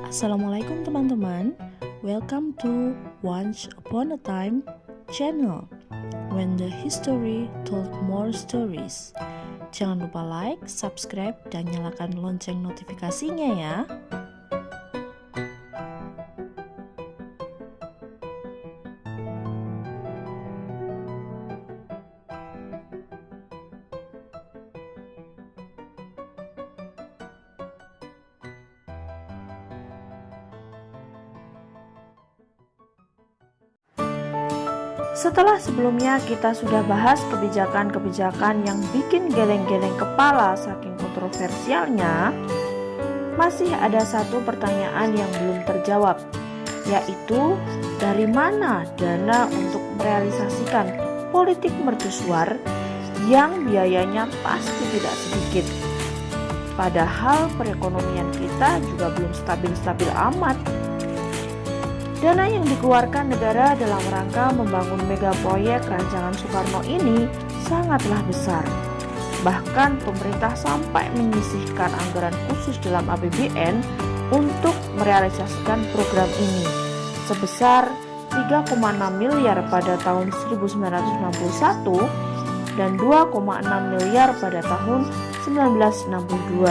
Assalamualaikum teman-teman. Welcome to Once Upon a Time channel, when the history told more stories. Jangan lupa like, subscribe, dan nyalakan lonceng notifikasinya ya. Setelah sebelumnya kita sudah bahas kebijakan-kebijakan yang bikin geleng-geleng kepala saking kontroversialnya, masih ada satu pertanyaan yang belum terjawab, yaitu dari mana dana untuk merealisasikan politik mercusuar yang biayanya pasti tidak sedikit. Padahal perekonomian kita juga belum stabil-stabil amat. Dana yang dikeluarkan negara dalam rangka membangun mega proyek rancangan Soekarno ini sangatlah besar. Bahkan pemerintah sampai menyisihkan anggaran khusus dalam APBN untuk merealisasikan program ini sebesar 3,6 miliar pada tahun 1961 dan 2,6 miliar pada tahun 1962.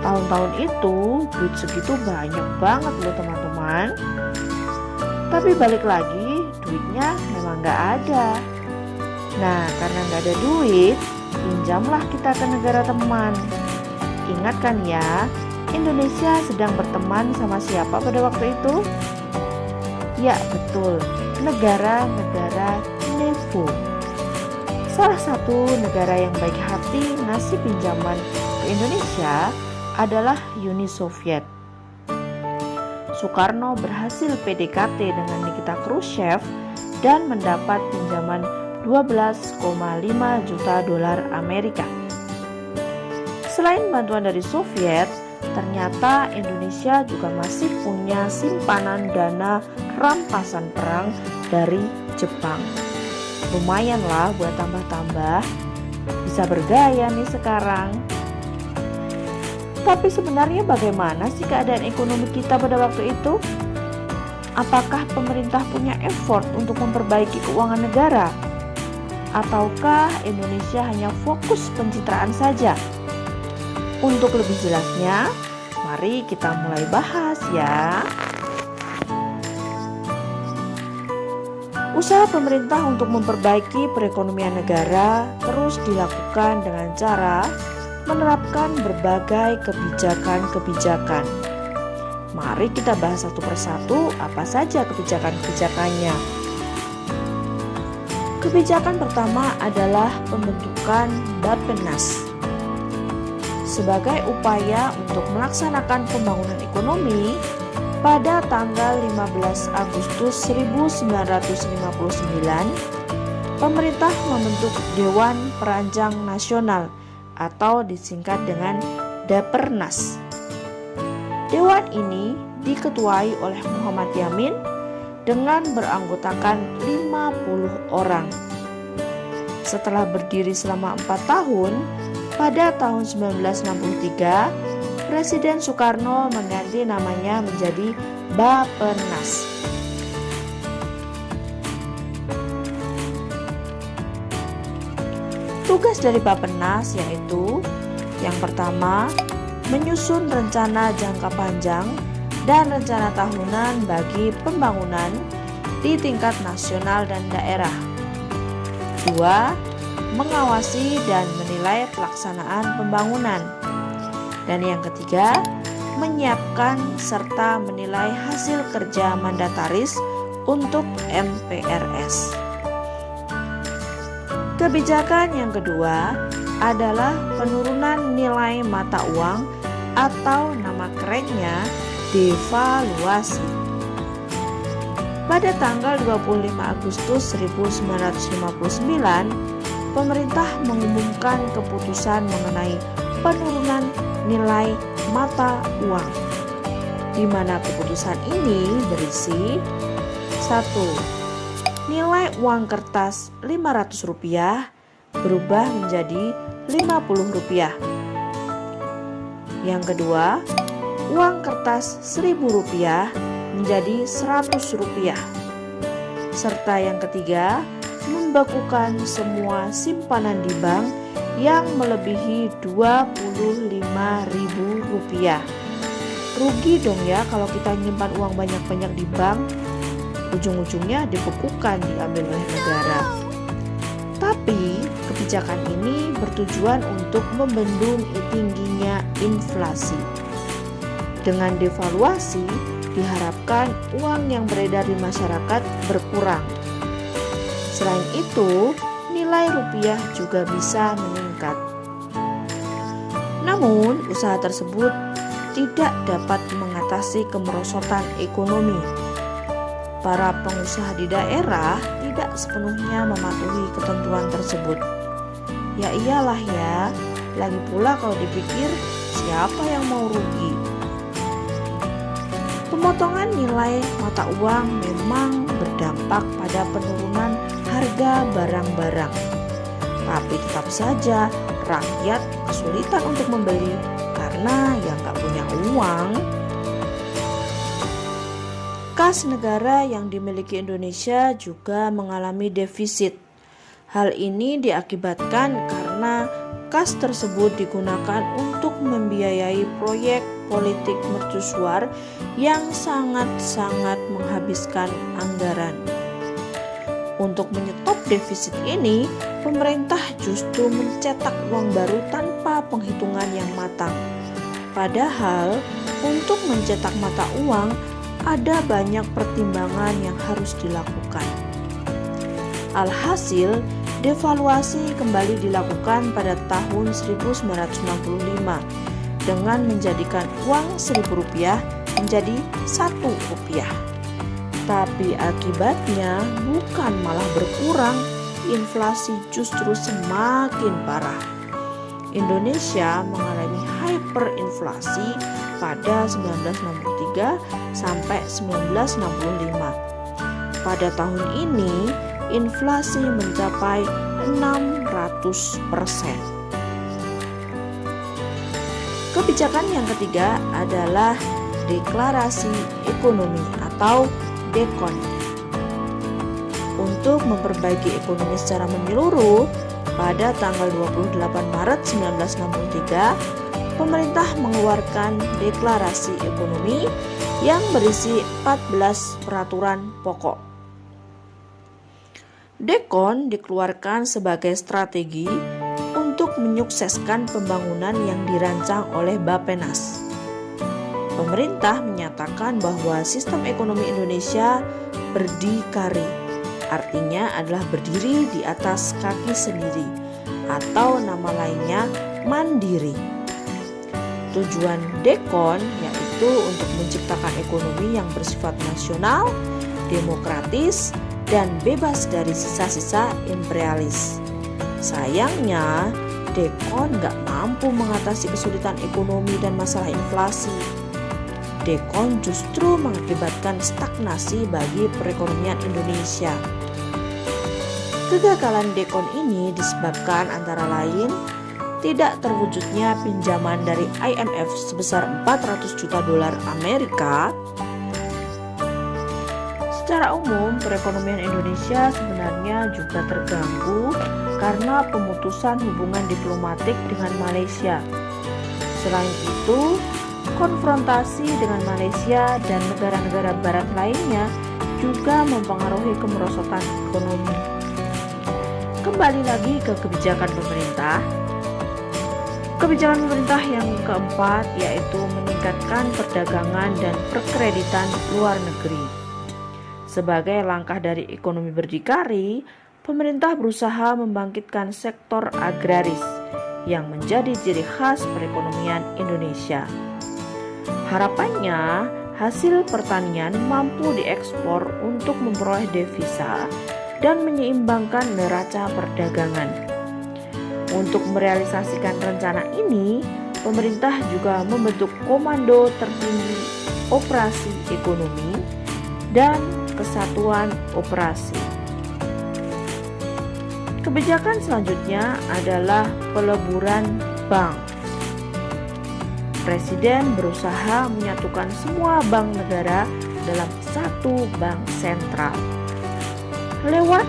Tahun-tahun itu duit segitu banyak banget loh teman-teman. Tapi balik lagi, duitnya memang gak ada. Nah, karena gak ada duit, pinjamlah kita ke negara teman. Ingat kan ya, Indonesia sedang berteman sama siapa pada waktu itu? Ya, betul, negara-negara NEVO. Salah satu negara yang baik hati ngasih pinjaman ke Indonesia adalah Uni Soviet. Soekarno berhasil PDKT dengan Nikita Khrushchev dan mendapat pinjaman 12,5 juta dolar Amerika. Selain bantuan dari Soviet, ternyata Indonesia juga masih punya simpanan dana rampasan perang dari Jepang. Lumayan lah buat tambah-tambah, bisa bergaya nih sekarang. Tapi sebenarnya bagaimana sih keadaan ekonomi kita pada waktu itu? Apakah pemerintah punya effort untuk memperbaiki keuangan negara? Ataukah Indonesia hanya fokus pencitraan saja? Untuk lebih jelasnya, mari kita mulai bahas ya. Usaha pemerintah untuk memperbaiki perekonomian negara terus dilakukan dengan cara menerapkan berbagai kebijakan-kebijakan. Mari kita bahas satu persatu apa saja kebijakan-kebijakannya. Kebijakan pertama adalah pembentukan Bappenas. Sebagai upaya untuk melaksanakan pembangunan ekonomi, pada tanggal 15 Agustus 1959, pemerintah membentuk Dewan Perancang Nasional atau disingkat dengan Depernas. Dewan ini diketuai oleh Muhammad Yamin dengan beranggotakan 50 orang. Setelah berdiri selama 4 tahun, pada tahun 1963, Presiden Soekarno mengganti namanya menjadi Bappenas. Tugas dari Bappenas yaitu yang pertama, menyusun rencana jangka panjang dan rencana tahunan bagi pembangunan di tingkat nasional dan daerah. 2. Mengawasi dan menilai pelaksanaan pembangunan. Dan yang ketiga, menyiapkan serta menilai hasil kerja mandataris untuk MPRS. Kebijakan yang kedua adalah penurunan nilai mata uang atau nama kerennya devaluasi. Pada tanggal 25 Agustus 1959, pemerintah mengumumkan keputusan mengenai penurunan nilai mata uang, di mana keputusan ini berisi 1. Nilai uang kertas Rp500 berubah menjadi Rp50. Yang kedua, uang kertas Rp1.000 menjadi Rp100. Serta yang ketiga, membekukan semua simpanan di bank yang melebihi Rp25.000. Rugi dong ya kalau kita nyimpan uang banyak-banyak di bank, ujung-ujungnya dibekukan, diambil oleh negara. Tapi kebijakan ini bertujuan untuk membendung tingginya inflasi. Dengan devaluasi, diharapkan uang yang beredar di masyarakat berkurang. Selain itu, nilai rupiah juga bisa meningkat. Namun, usaha tersebut tidak dapat mengatasi kemerosotan ekonomi. Para pengusaha di daerah tidak sepenuhnya mematuhi ketentuan tersebut. Ya iyalah ya, lagi pula kalau dipikir siapa yang mau rugi? Pemotongan nilai mata uang memang berdampak pada penurunan harga barang-barang. Tapi tetap saja rakyat kesulitan untuk membeli karena yang nggak punya uang. Kas negara yang dimiliki Indonesia juga mengalami defisit. Hal ini diakibatkan karena kas tersebut digunakan untuk membiayai proyek politik mercusuar yang sangat-sangat menghabiskan anggaran. Untuk menyetop defisit ini, pemerintah justru mencetak uang baru tanpa penghitungan yang matang. Padahal, untuk mencetak mata uang, ada banyak pertimbangan yang harus dilakukan. Alhasil, devaluasi kembali dilakukan pada tahun 1965 dengan menjadikan uang Rp1.000 menjadi Rp1. Tapi akibatnya bukan malah berkurang, inflasi justru semakin parah. Indonesia mengalami hyperinflasi pada 1963 sampai 1965. Pada tahun ini, inflasi mencapai 600%. Kebijakan yang ketiga adalah deklarasi ekonomi atau DEKON. Untuk memperbaiki ekonomi secara menyeluruh, pada tanggal 28 Maret 1963, pemerintah mengeluarkan deklarasi ekonomi yang berisi 14 peraturan pokok. DEKON dikeluarkan sebagai strategi untuk menyukseskan pembangunan yang dirancang oleh Bappenas. Pemerintah menyatakan bahwa sistem ekonomi Indonesia berdikari, artinya adalah berdiri di atas kaki sendiri, atau nama lainnya mandiri. Tujuan DEKON yaitu untuk menciptakan ekonomi yang bersifat nasional, demokratis, dan bebas dari sisa-sisa imperialis. Sayangnya, DEKON nggak mampu mengatasi kesulitan ekonomi dan masalah inflasi. DEKON justru mengakibatkan stagnasi bagi perekonomian Indonesia. Kegagalan DEKON ini disebabkan antara lain tidak terwujudnya pinjaman dari IMF sebesar 400 juta dolar Amerika. Secara umum, perekonomian Indonesia sebenarnya juga terganggu karena pemutusan hubungan diplomatik dengan Malaysia. Selain itu, konfrontasi dengan Malaysia dan negara-negara barat lainnya juga mempengaruhi kemerosotan ekonomi. Kembali lagi ke kebijakan pemerintah. Kebijakan pemerintah yang keempat yaitu meningkatkan perdagangan dan perkreditan luar negeri. Sebagai langkah dari ekonomi berdikari, pemerintah berusaha membangkitkan sektor agraris yang menjadi ciri khas perekonomian Indonesia. Harapannya, hasil pertanian mampu diekspor untuk memperoleh devisa dan menyeimbangkan neraca perdagangan. Untuk merealisasikan rencana ini, pemerintah juga membentuk Komando Tertinggi Operasi Ekonomi dan Kesatuan Operasi. Kebijakan selanjutnya adalah peleburan bank. Presiden berusaha menyatukan semua bank negara dalam satu bank sentral. Lewat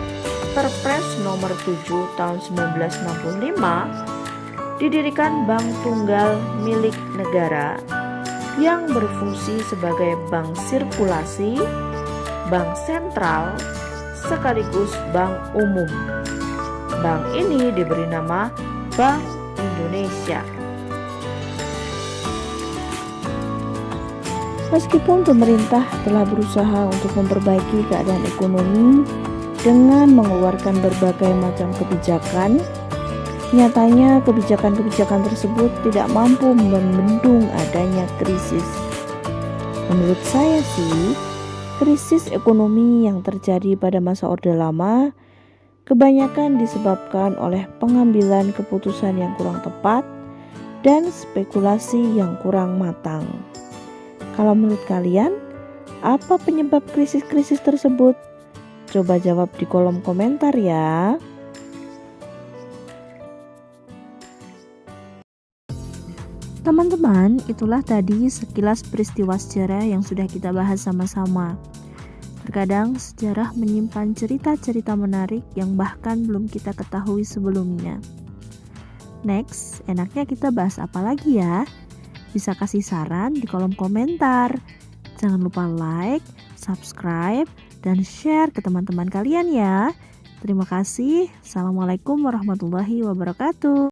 Perpres nomor 7 tahun 1965, didirikan Bank Tunggal milik negara yang berfungsi sebagai bank sirkulasi, bank sentral, sekaligus bank umum. Bank ini diberi nama Bank Indonesia. Meskipun pemerintah telah berusaha untuk memperbaiki keadaan ekonomi dengan mengeluarkan berbagai macam kebijakan, nyatanya kebijakan-kebijakan tersebut tidak mampu membendung adanya krisis. Menurut saya sih, krisis ekonomi yang terjadi pada masa Orde Lama kebanyakan disebabkan oleh pengambilan keputusan yang kurang tepat dan spekulasi yang kurang matang. Kalau menurut kalian, apa penyebab krisis-krisis tersebut? Coba jawab di kolom komentar ya. Teman-teman, itulah tadi sekilas peristiwa sejarah yang sudah kita bahas sama-sama. Terkadang sejarah menyimpan cerita-cerita menarik yang bahkan belum kita ketahui sebelumnya. Next, enaknya kita bahas apa lagi ya? Bisa kasih saran di kolom komentar. Jangan lupa like, subscribe, dan share ke teman-teman kalian ya. Terima kasih. Assalamualaikum warahmatullahi wabarakatuh.